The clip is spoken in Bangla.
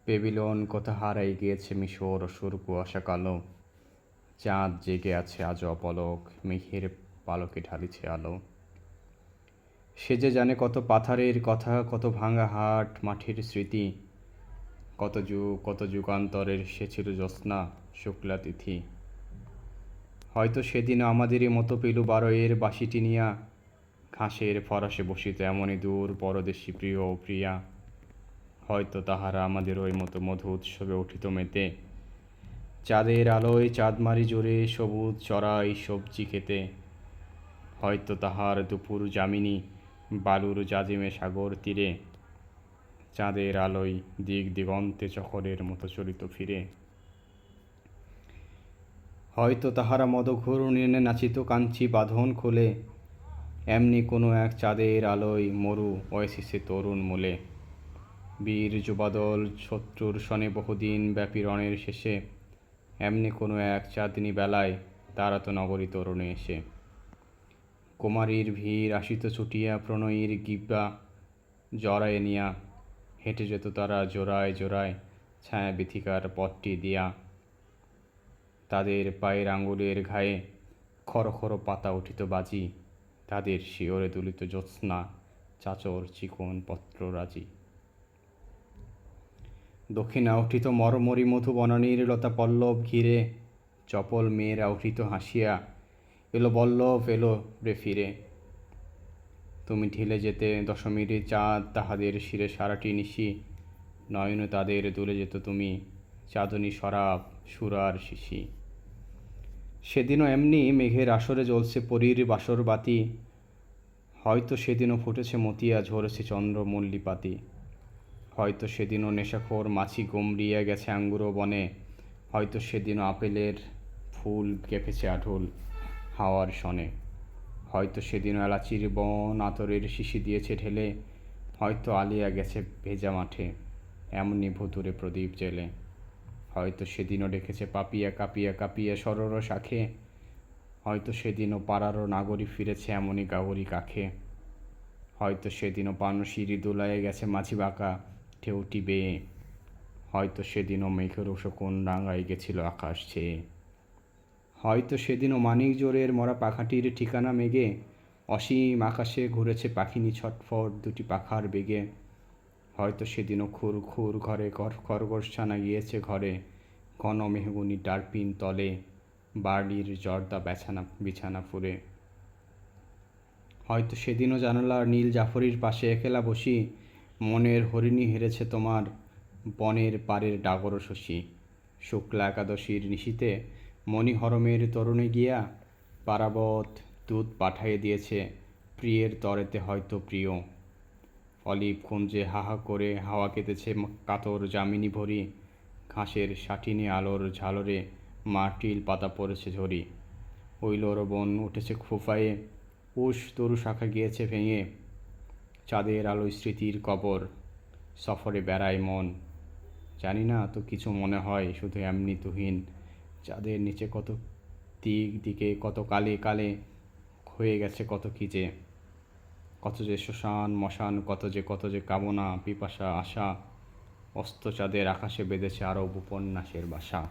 বেবিলন কোথা হারাই গিয়েছে মিশর অসুর কুয়াশা কালো। চাঁদ জেগে আছে আজ অপলক, মেঘের পালকে ঢালিছে আলো। সে যে জানে কত পাথারের কথা, কত ভাঙা হাট মাঠের স্মৃতি। কত যুগান্তরের সে ছিল জ্যোৎস্না শুক্লা তিথি। হয়তো সেদিন আমাদেরই মতো পেলু বারোয়ের বাঁশিটি নিয়া ঘাসের ফরাসে বসিত এমনই দূর পরদেশী প্রিয় ও প্রিয়া। হয়তো তাহারা আমাদের ওই মতো মধু উৎসবে উঠিত মেতে, চাঁদের আলোয় চাঁদমারি জোরে সবুজ চড়াই সবজি খেতে। হয়তো তাহার দুপুর যামিনী বালুর জাজিমে সাগর তীরে, চাঁদের আলোয় দিক দিগন্তে চকরের মতো চলিত ফিরে। হয়তো তাহারা মদঘূর্ণিনে নাচিত কাঞ্চি বাঁধন খুলে, এমনি কোনো এক চাঁদের আলোয় মরু ওয়েসিসে তরুণ মূলে। বীর যুবাদল শত্রুর সনে বহুদিন ব্যাপী রণের শেষে, এমনি কোনো এক চাঁদনি বেলায় তারাত নগরী তরুণে এসে। কুমারীর ভিড় আসিত ছুটিয়া প্রণয়ীর গিব্বা জড়ায়ে নিয়া, হেঁটে যেত তারা জোড়ায় জোড়ায় ছায়া বিথিকার পথটি দিয়া। তাদের পায়ের আঙ্গুলের ঘায়ে খড় খড় পাতা উঠিত বাজি, তাদের শিওরে দুলিত জ্যোৎস্না চাচর চিকন পত্ররাজি। দক্ষিণা উঠিত মরমরি মধু বনানীর লতা পল্লব ঘিরে, চপল মেয়েরা উঠিত হাসিয়া, এলো বল্লভ এলো রে ফিরে। তুমি ঢিলে যেতে দশমীর চাঁদ তাহাদের শিরে সারাটি নিশি, নয়নে তাদের দুলে যেত তুমি চাঁদনী শরাব সুরার শিশি। সেদিনও এমনি মেঘের আসরে জ্বলছে পরীর বাসর বাতি, হয়তো সেদিনও ফুটেছে মতিয়া ঝরেছে চন্দ্রমল্লিপাতি। হয়তো সেদিনও নেশাখোর মাছি গুমড়িয়া গেছে আঙ্গুরো বনে, হয়তো সেদিনও আপেলের ফুল কেঁপেছে আঢুল হাওয়ার শনে। হয়তো সেদিনও এলাচির বন আতরের শিশি দিয়েছে ঢেলে, হয়তো আলিয়া গেছে ভেজা মাঠে এমনি ভুতুরে প্রদীপ জেলে। হয়তো সেদিনও ডেকেছে পাপিয়া কাঁপিয়া কাঁপিয়া সরর শাখে, হয়তো সেদিনও পাড়ারও নাগরী ফিরেছে এমনই গাগরি কাখে। হয়তো সেদিনও পানশিরি দোলায়ে গেছে মাঝি বাঁকা ঢেউটি বেয়ে, হয়তো সেদিনও মেঘের শকুন রাঙায় গেছিল আকাশ ছেয়ে। হয়তো সেদিনও মানিক জোরের মরা পাখাটির ঠিকানা মেঘে, অসীম আকাশে ঘুরেছে পাখিনি ছটফট দুটি পাখার বেগে। হয়তো সেদিনও খুর খুর ঘরে খরগোশছানা গিয়েছে ঘরে, ঘন মেহগুনি টারপিন তলে বার্লির জর্দা বিছানা ফুরে। হয়তো সেদিনও জানালার নীল জাফরির পাশে একলা বসি, মনের হরিণী হেরেছে তোমার বনের পাড়ের ডাগর শশী। শুক্লা একাদশীর নিশীতে মণিহরমের তরুণে গিয়া পারাবত দুধ পাঠাইয়ে দিয়েছে প্রিয়ের তরেতে হয়তো প্রিয়। অলিভ কুঞ্জে হাহা করে হাওয়া কেটেছে কাতর যামিনী ভরি, ঘাসের সাটিনে আলোর ঝালরে মাটিল পাতা পড়েছে ঝরি। ওইলোর বন উঠেছে ফুফায়ে, উষ তরু শাখা গিয়েছে ভেঙে, চাঁদের আলোয় স্মৃতির কবর সফরে বেড়ায় মন। জানি না তো কিছু মনে হয় শুধু এমনি তুহিন, চাঁদের নিচে কত দিক দিকে কত কালে কালে হয়ে গেছে কত কি যে, কত যে শ্মশান মশান, কত যে কামনা পিপাসা আশা, অস্ত চাঁদের আকাশে বেঁধেছে আরব উপন্যাসের বাসা।